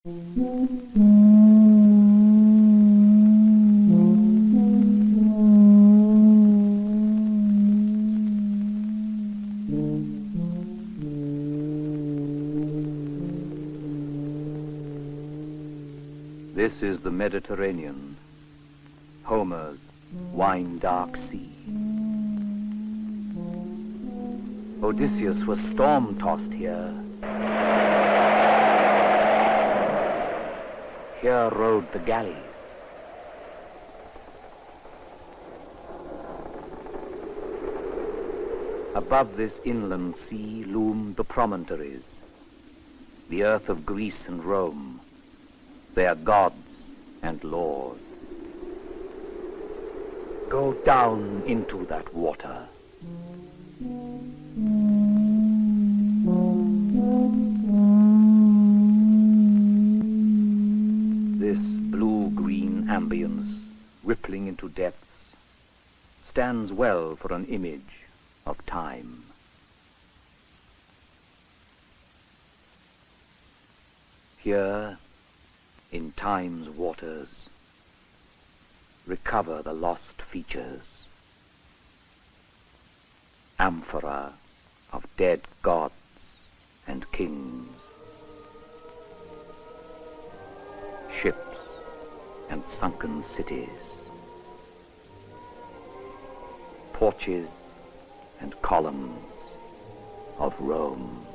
This is the Mediterranean, Homer's wine-dark sea. Odysseus was storm-tossed here. Here rode the galleys. Above this inland sea loomed the promontories, the earth of Greece and Rome, their gods and laws. Go down into that water. This blue-green ambience, rippling into depths, stands well for an image of time. Here, in time's waters, recover the lost features, amphora of dead gods and kings, ships and sunken cities, porches and columns of Rome.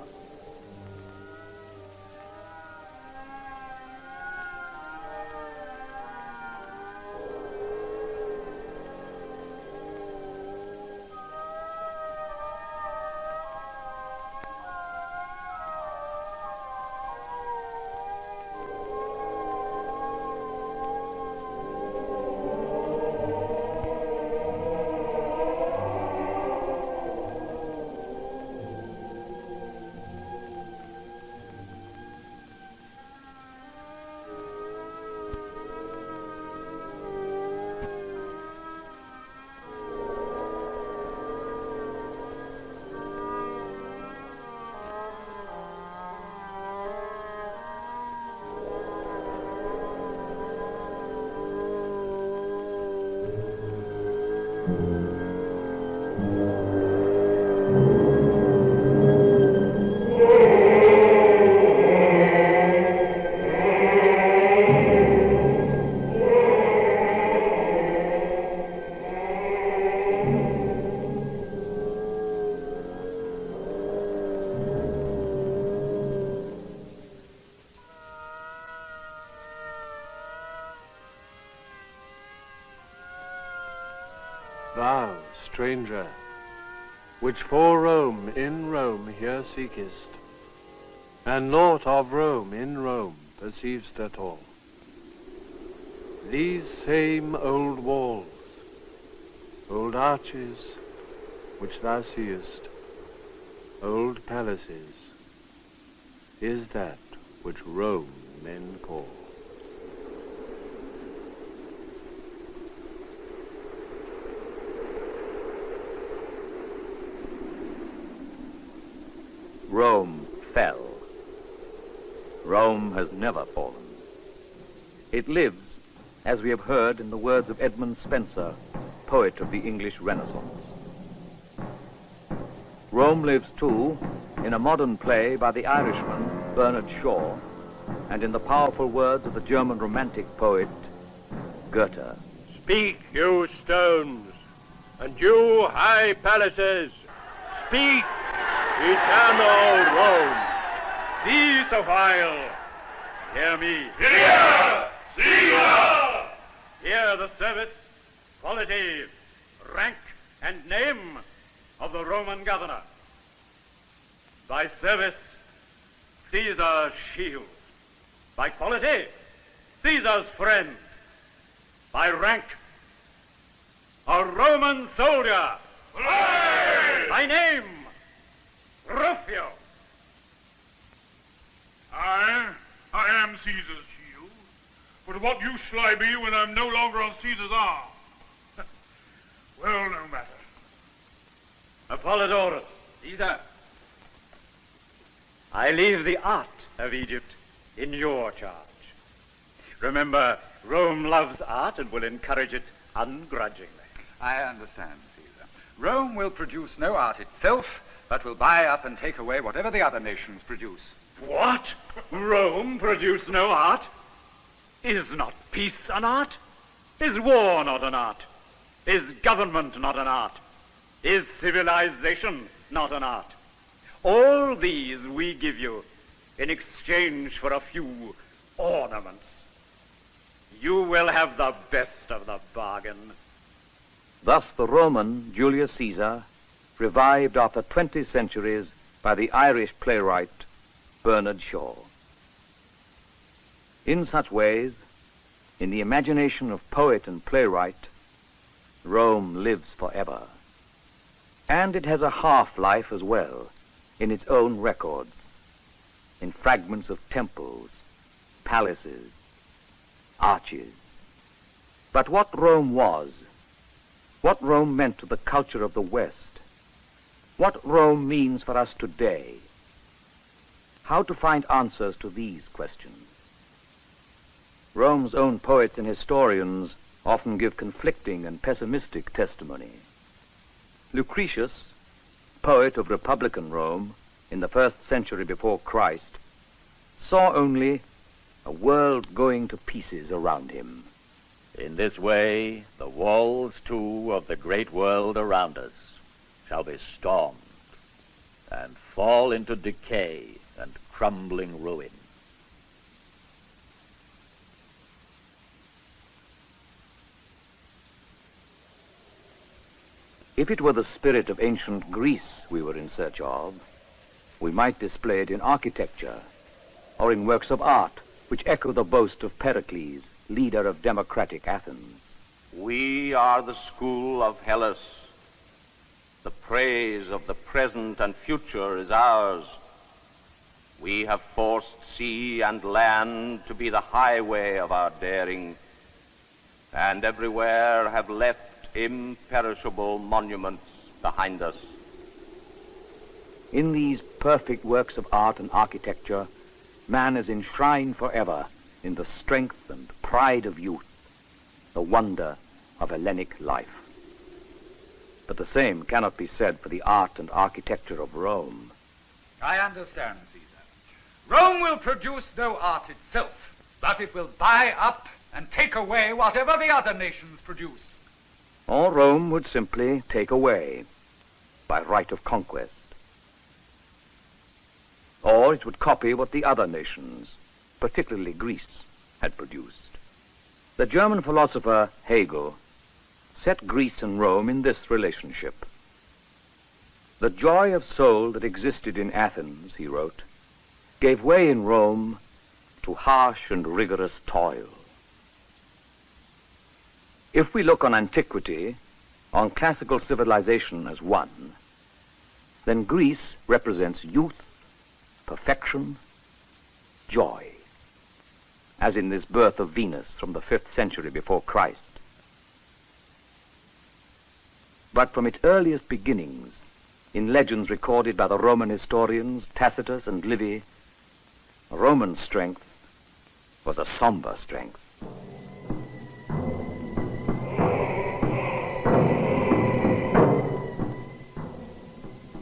Thou, stranger, which for Rome in Rome here seekest, and naught of Rome in Rome perceiv'st at all. These same old walls, old arches, which thou seest, old palaces, is that which Rome men call. Rome fell. Rome has never fallen. It lives, as we have heard in the words of Edmund Spenser, poet of the English Renaissance. Rome lives, too, in a modern play by the Irishman Bernard Shaw, and in the powerful words of the German Romantic poet Goethe. Speak, you stones, and you high palaces, speak, eternal Rome. Cease a while. Hear me. Hear! Caesar! Hear the service, quality, rank, and name of the Roman governor. By service, Caesar's shield. By quality, Caesar's friend. By rank, a Roman soldier. Aye! By name, Rufio. I am Caesar's shield. But what use shall I be when I'm no longer on Caesar's arm? Well, no matter. Apollodorus, Caesar. I leave the art of Egypt in your charge. Remember, Rome loves art and will encourage it ungrudgingly. I understand, Caesar. Rome will produce no art itself, but will buy up and take away whatever the other nations produce. What? Rome produce no art? Is not peace an art? Is war not an art? Is government not an art? Is civilization not an art? All these we give you in exchange for a few ornaments. You will have the best of the bargain. Thus the Roman Julius Caesar, revived after 20 centuries by the Irish playwright Bernard Shaw. In such ways, in the imagination of poet and playwright, Rome lives forever. And it has a half-life as well, in its own records, in fragments of temples, palaces, arches. But what Rome was, what Rome meant to the culture of the West, what Rome means for us today, how to find answers to these questions. Rome's own poets and historians often give conflicting and pessimistic testimony. Lucretius, poet of Republican Rome in the 1st century before Christ, saw only a world going to pieces around him. In this way, the walls, too, of the great world around us shall be stormed and fall into decay and crumbling ruin. If it were the spirit of ancient Greece we were in search of, we might display it in architecture or in works of art which echo the boast of Pericles, leader of democratic Athens. We are the school of Hellas. The praise of the present and future is ours. We have forced sea and land to be the highway of our daring, and everywhere have left imperishable monuments behind us. In these perfect works of art and architecture, man is enshrined forever in the strength and pride of youth, the wonder of Hellenic life. But the same cannot be said for the art and architecture of Rome. I understand, Caesar. Rome will produce no art itself, but it will buy up and take away whatever the other nations produce. Or Rome would simply take away by right of conquest. Or it would copy what the other nations, particularly Greece, had produced. The German philosopher Hegel set Greece and Rome in this relationship. The joy of soul that existed in Athens, he wrote, gave way in Rome to harsh and rigorous toil. If we look on antiquity, on classical civilization as one, then Greece represents youth, perfection, joy, as in this birth of Venus from the 5th century before Christ. But from its earliest beginnings, in legends recorded by the Roman historians Tacitus and Livy, Roman strength was a somber strength.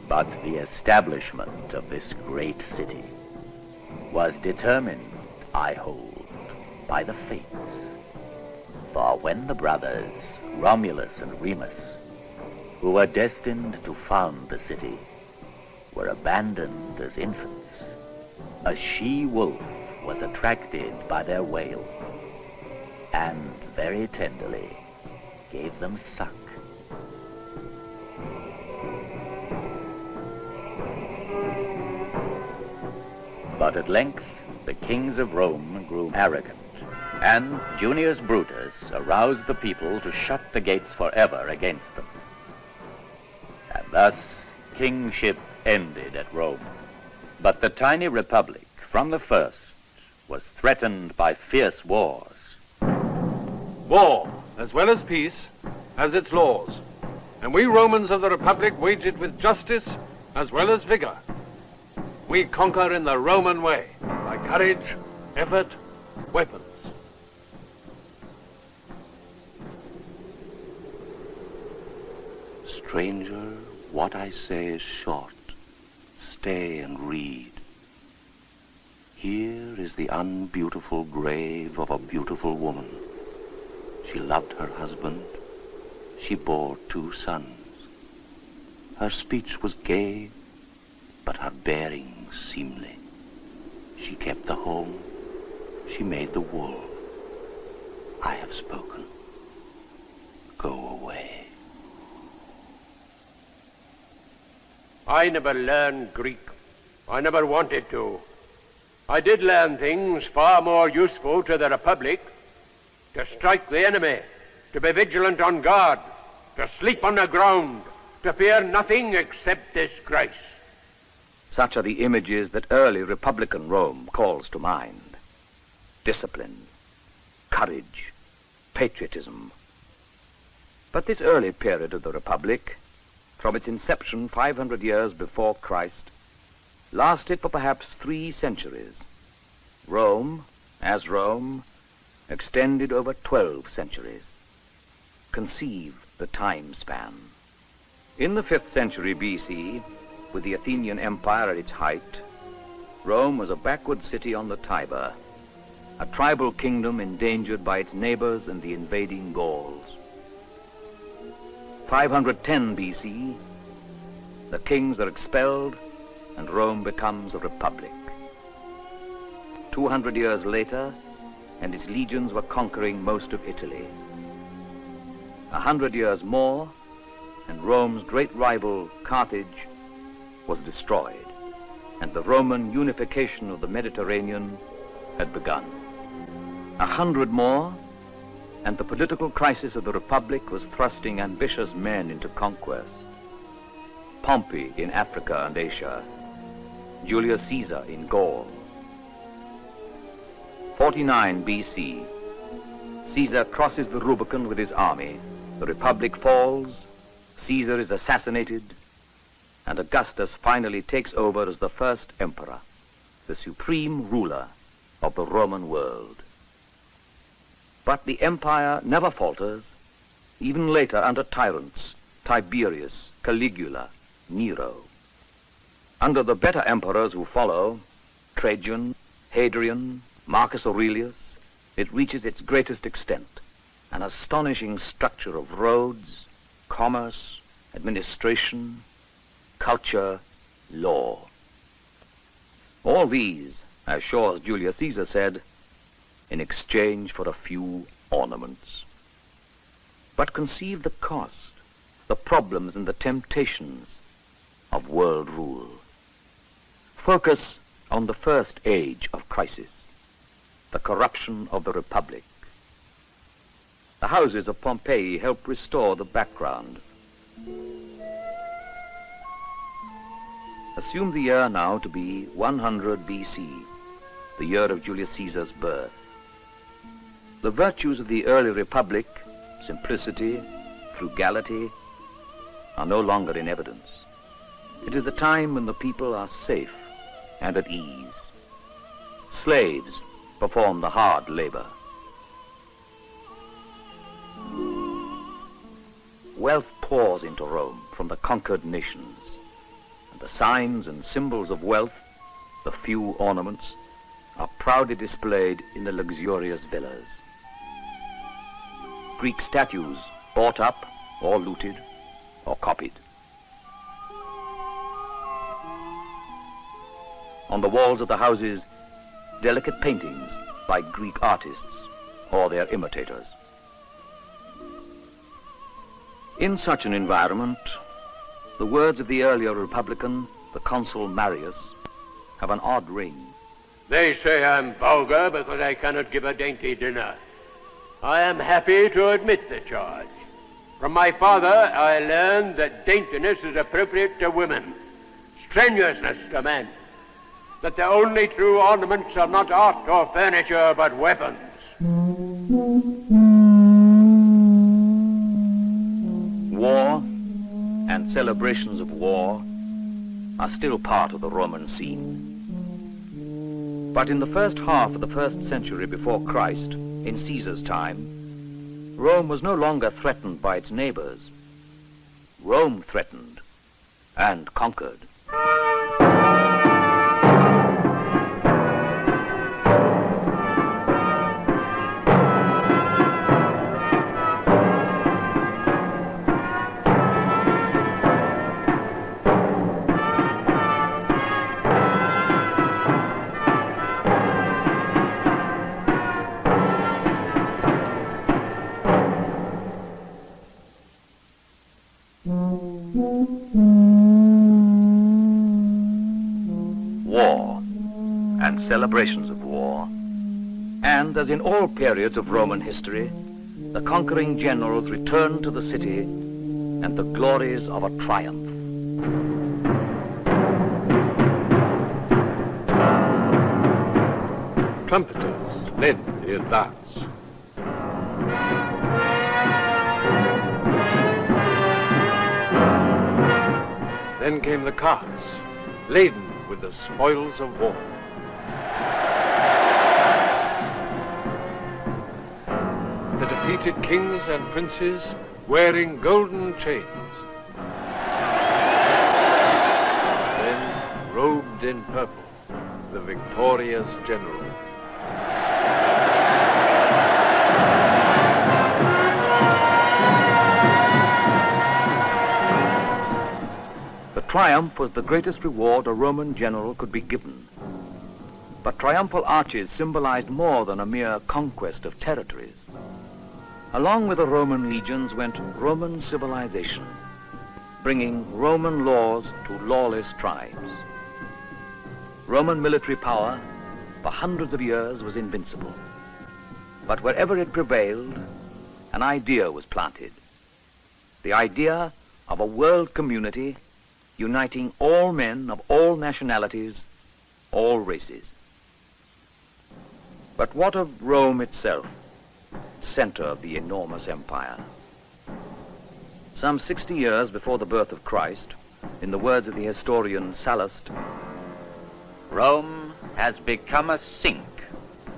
But the establishment of this great city was determined, I hold, by the fates. For when the brothers Romulus and Remus, who were destined to found the city, were abandoned as infants, a she-wolf was attracted by their wail, and very tenderly gave them suck. But at length the kings of Rome grew arrogant, and Junius Brutus aroused the people to shut the gates forever against them. And thus kingship ended at Rome. But the tiny republic, from the first, was threatened by fierce wars. War, as well as peace, has its laws, and we Romans of the Republic wage it with justice as well as vigor. We conquer in the Roman way, by courage, Effort, weapons. Stranger, what I say is short. Stay and read. Here is the unbeautiful grave of a beautiful woman. She loved her husband. She bore 2 sons. Her speech was gay, but her bearing seemly. She kept the home. She made the wool. I have spoken. Go away. I never learned Greek. I never wanted to. I did learn things far more useful to the Republic. To strike the enemy, to be vigilant on guard, to sleep on the ground, to fear nothing except disgrace. Such are the images that early Republican Rome calls to mind. Discipline, courage, patriotism. But this early period of the Republic, from its inception 500 years before Christ, lasted for perhaps 3 centuries. Rome, as Rome, extended over 12 centuries. Conceive the time span. In the 5th century BC, with the Athenian Empire at its height, Rome was a backward city on the Tiber, a tribal kingdom endangered by its neighbors and the invading Gauls. 510 BC, the kings are expelled and Rome becomes a republic. 200 years later, and its legions were conquering most of Italy. 100 years more, and Rome's great rival, Carthage, was destroyed, and the Roman unification of the Mediterranean had begun. 100 more, and the political crisis of the Republic was thrusting ambitious men into conquest. Pompey in Africa and Asia, Julius Caesar in Gaul. 49 BC, Caesar crosses the Rubicon with his army, the Republic falls, Caesar is assassinated, and Augustus finally takes over as the first emperor, the supreme ruler of the Roman world. But the empire never falters, even later under tyrants, Tiberius, Caligula, Nero. Under the better emperors who follow, Trajan, Hadrian, Marcus Aurelius, it reaches its greatest extent, an astonishing structure of roads, commerce, administration, culture, law. All these, as sure as Julius Caesar said, in exchange for a few ornaments. But conceive the cost, the problems and the temptations of world rule. Focus on the first age of crisis, the corruption of the Republic. The houses of Pompeii help restore the background. Assume the year now to be 100 BC, the year of Julius Caesar's birth. The virtues of the early Republic, simplicity, frugality, are no longer in evidence. It is a time when the people are safe and at ease. Slaves perform the hard labor. Wealth pours into Rome from the conquered nations, and the signs and symbols of wealth, the few ornaments, are proudly displayed in the luxurious villas. Greek statues bought up or looted or copied. On the walls of the houses, delicate paintings by Greek artists or their imitators. In such an environment, the words of the earlier Republican, the consul Marius, have an odd ring. They say I'm vulgar because I cannot give a dainty dinner. I am happy to admit the charge. From my father, I learned that daintiness is appropriate to women, strenuousness to men, that the only true ornaments are not art or furniture, but weapons. War and celebrations of war are still part of the Roman scene. But in the first half of the 1st century before Christ, in Caesar's time, Rome was no longer threatened by its neighbors. Rome threatened and conquered. War and celebrations of war, and as in all periods of Roman history, the conquering generals returned to the city and the glories of a triumph. Trumpeters led the advance. Then came the carts, laden with the spoils of war. The defeated kings and princes wearing golden chains. Then, robed in purple, the victorious general. Triumph was the greatest reward a Roman general could be given. But triumphal arches symbolized more than a mere conquest of territories. Along with the Roman legions went Roman civilization, bringing Roman laws to lawless tribes. Roman military power for hundreds of years was invincible. But wherever it prevailed, an idea was planted. The idea of a world community uniting all men of all nationalities, all races. But what of Rome itself, center of the enormous empire? Some 60 years before the birth of Christ, in the words of the historian Sallust, Rome has become a sink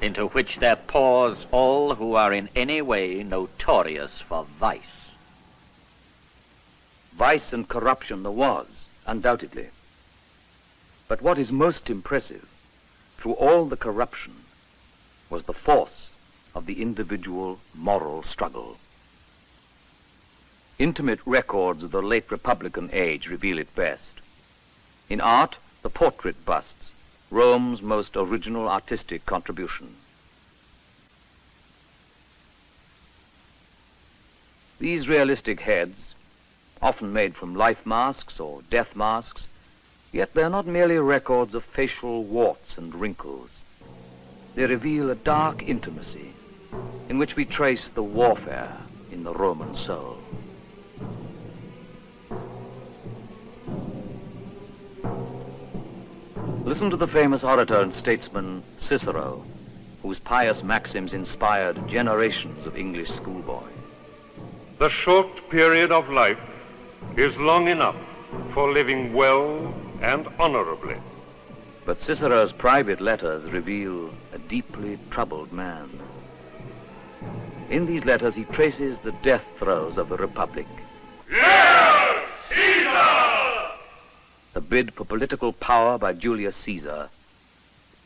into which there pours all who are in any way notorious for vice. Vice and corruption there was, undoubtedly. But what is most impressive, through all the corruption, was the force of the individual moral struggle. Intimate records of the late Republican age reveal it best. In art, the portrait busts, Rome's most original artistic contribution. These realistic heads, often made from life masks or death masks, yet they're not merely records of facial warts and wrinkles. They reveal a dark intimacy in which we trace the warfare in the Roman soul. Listen to the famous orator and statesman Cicero, whose pious maxims inspired generations of English schoolboys. The short period of life is long enough for living well and honorably. But Cicero's private letters reveal a deeply troubled man. In these letters he traces the death throes of the Republic. Hail Caesar! The bid for political power by Julius Caesar.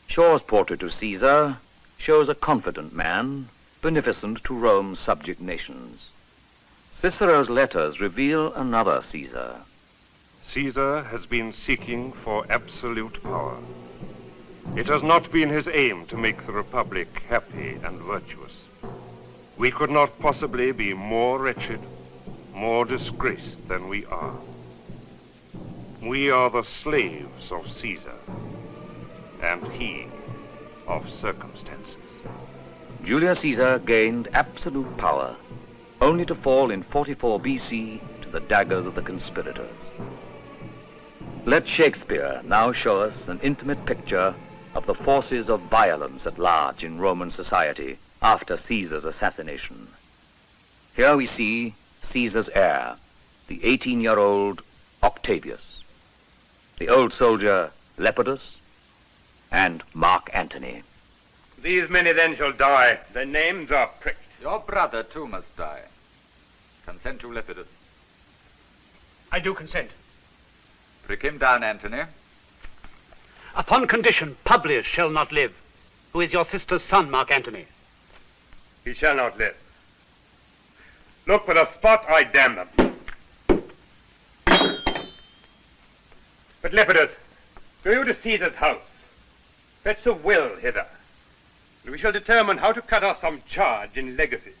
Shaw's portrait of Caesar shows a confident man, beneficent to Rome's subject nations. Cicero's letters reveal another Caesar. Caesar has been seeking for absolute power. It has not been his aim to make the Republic happy and virtuous. We could not possibly be more wretched, more disgraced than we are. We are the slaves of Caesar, and he of circumstances. Julius Caesar gained absolute power, only to fall in 44 BC to the daggers of the conspirators. Let Shakespeare now show us an intimate picture of the forces of violence at large in Roman society after Caesar's assassination. Here we see Caesar's heir, the 18-year-old Octavius, the old soldier Lepidus, and Mark Antony. These many then shall die. Their names are pricked. Your brother, too, must die. Consent to Lepidus. I do consent. Prick him down, Antony. Upon condition, Publius shall not live, who is your sister's son, Mark Antony. He shall not live. Look for the spot, I damn them. But Lepidus, go you to Caesar's house. Fetch a will hither, and we shall determine how to cut off some charge in legacy.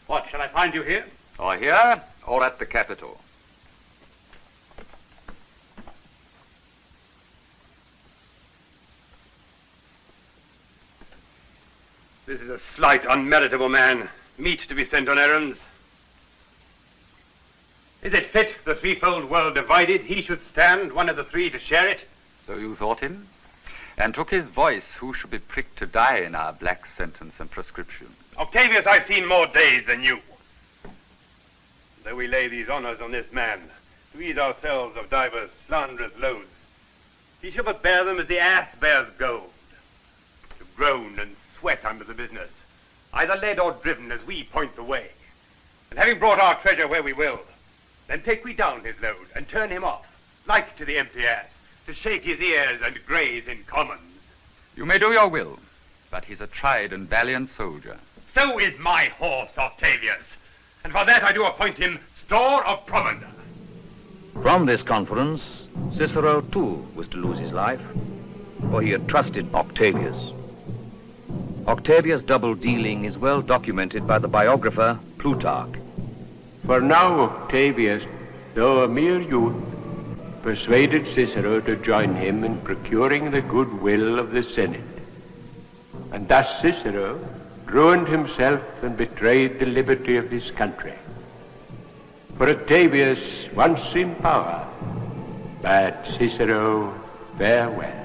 What, shall I find you here? Or here, or at the Capitol. This is a slight, unmeritable man, meet to be sent on errands. Is it fit, the threefold world divided, he should stand, one of the three, to share it? So you thought him, and took his voice, who should be pricked to die in our black sentence and prescription. Octavius, I've seen more days than you. Though we lay these honors on this man, to ease ourselves of divers slanderous loads, he shall but bear them as the ass bears gold, to groan and sweat under the business, either led or driven as we point the way. And having brought our treasure where we will, then take we down his load and turn him off, like to the empty ass, to shake his ears and graze in commons. You may do your will, but he's a tried and valiant soldier. So is my horse, Octavius, and for that I do appoint him store of provender. From this conference, Cicero too was to lose his life, for he had trusted Octavius. Octavius' double dealing is well documented by the biographer Plutarch. For now Octavius, though a mere youth, persuaded Cicero to join him in procuring the goodwill of the Senate. And thus Cicero ruined himself and betrayed the liberty of his country. For Octavius, once in power, bade Cicero farewell.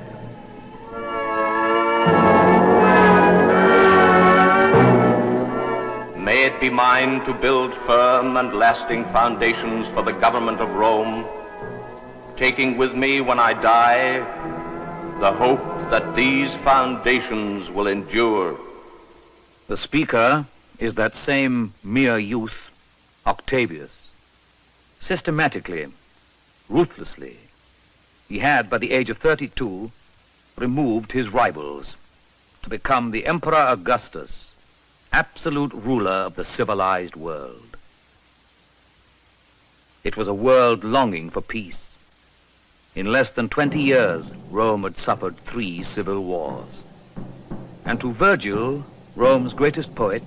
May it be mine to build firm and lasting foundations for the government of Rome, taking with me when I die the hope that these foundations will endure. The speaker is that same mere youth, Octavius. Systematically, ruthlessly, he had, by the age of 32, removed his rivals to become the Emperor Augustus, absolute ruler of the civilized world. It was a world longing for peace. In less than 20 years, Rome had suffered 3 civil wars. And to Virgil, Rome's greatest poet,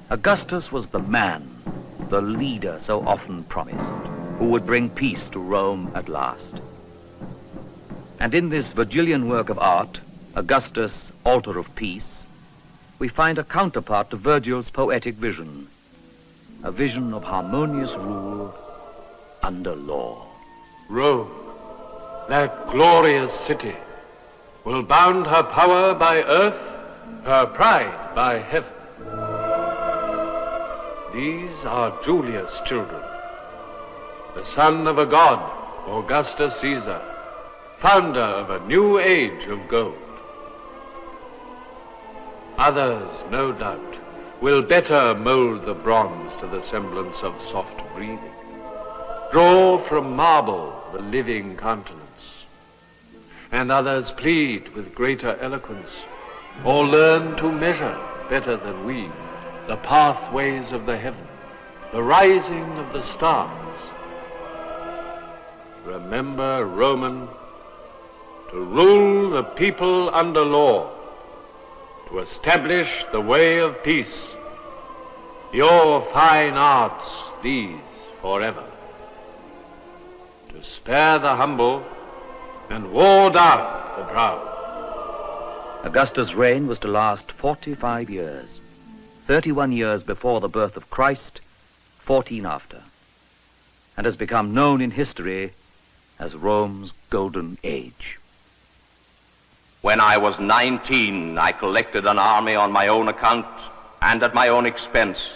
Augustus was the man, the leader so often promised, who would bring peace to Rome at last. And in this Virgilian work of art, Augustus' Altar of Peace, we find a counterpart to Virgil's poetic vision, a vision of harmonious rule under law. Rome, that glorious city, will bound her power by earth, her pride by heaven. These are Julius' children, the son of a god, Augustus Caesar, founder of a new age of gold. Others, no doubt, will better mold the bronze to the semblance of soft breathing, draw from marble the living countenance, and others plead with greater eloquence, or learn to measure better than we the pathways of the heaven, the rising of the stars. Remember, Roman, to rule the people under law, to establish the way of peace, your fine arts these forever, to spare the humble and ward out the proud. Augustus' reign was to last 45 years, 31 years before the birth of Christ, 14 after, and has become known in history as Rome's Golden Age. When I was 19, I collected an army on my own account and at my own expense.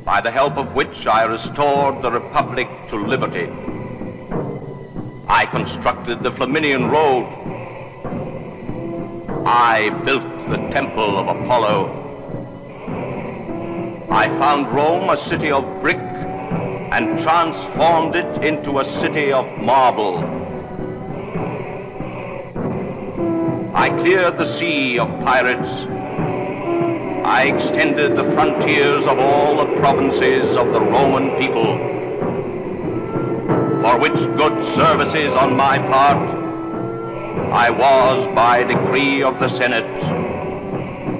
by the help of which I restored the Republic to liberty. I constructed the Flaminian Road. I built the Temple of Apollo. I found Rome a city of brick and transformed it into a city of marble. I cleared the sea of pirates. I extended the frontiers of all the provinces of the Roman people, for which good services on my part I was, by decree of the Senate,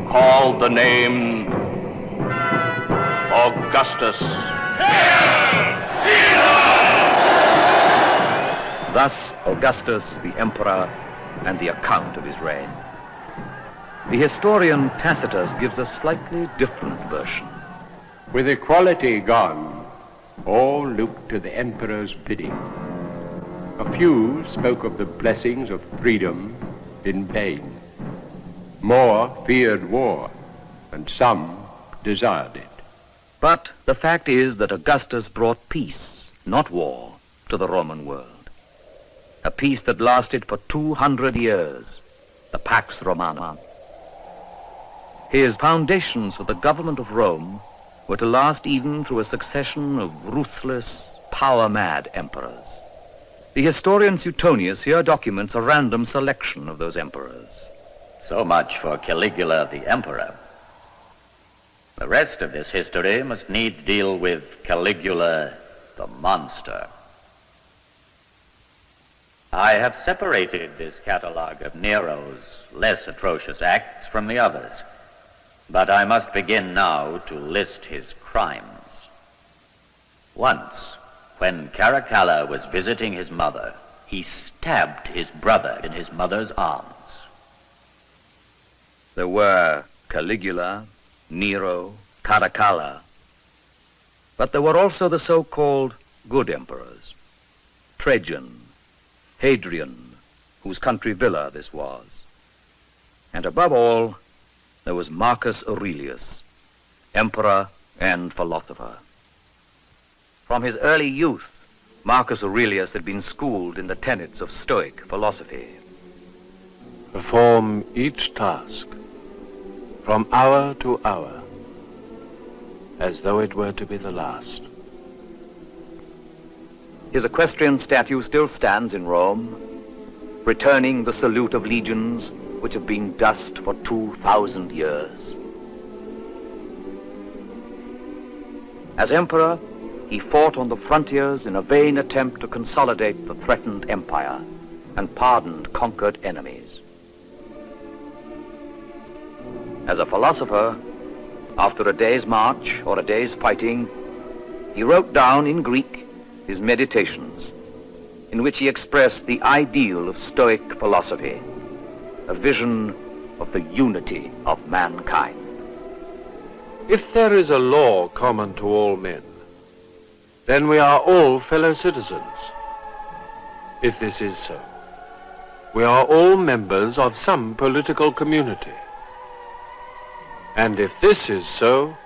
called the name Augustus. Thus Augustus, the emperor, and the account of his reign. The historian Tacitus gives a slightly different version. With equality gone, all looked to the emperor's bidding. A few spoke of the blessings of freedom in vain. More feared war, and some desired it. But the fact is that Augustus brought peace, not war, to the Roman world. A peace that lasted for 200 years, the Pax Romana. His foundations for the government of Rome were to last even through a succession of ruthless, power-mad emperors. The historian Suetonius here documents a random selection of those emperors. So much for Caligula the emperor. The rest of this history must needs deal with Caligula the monster. I have separated this catalogue of Nero's less atrocious acts from the others, but I must begin now to list his crimes. Once, when Caracalla was visiting his mother, he stabbed his brother in his mother's arms. There were Caligula, Nero, Caracalla, but there were also the so-called good emperors, Trajan, Hadrian, whose country villa this was, and above all, there was Marcus Aurelius, emperor and philosopher. From his early youth, Marcus Aurelius had been schooled in the tenets of Stoic philosophy. Perform each task from hour to hour, as though it were to be the last. His equestrian statue still stands in Rome, returning the salute of legions which have been dust for 2,000 years. As emperor, he fought on the frontiers in a vain attempt to consolidate the threatened empire and pardoned conquered enemies. As a philosopher, after a day's march or a day's fighting, he wrote down in Greek his meditations, in which he expressed the ideal of Stoic philosophy, a vision of the unity of mankind. If there is a law common to all men, then we are all fellow citizens. If this is so, we are all members of some political community. And if this is so,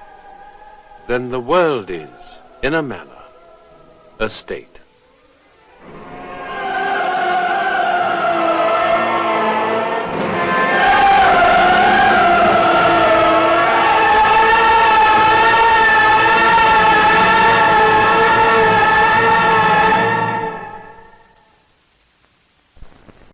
then the world is, in a manner, a state.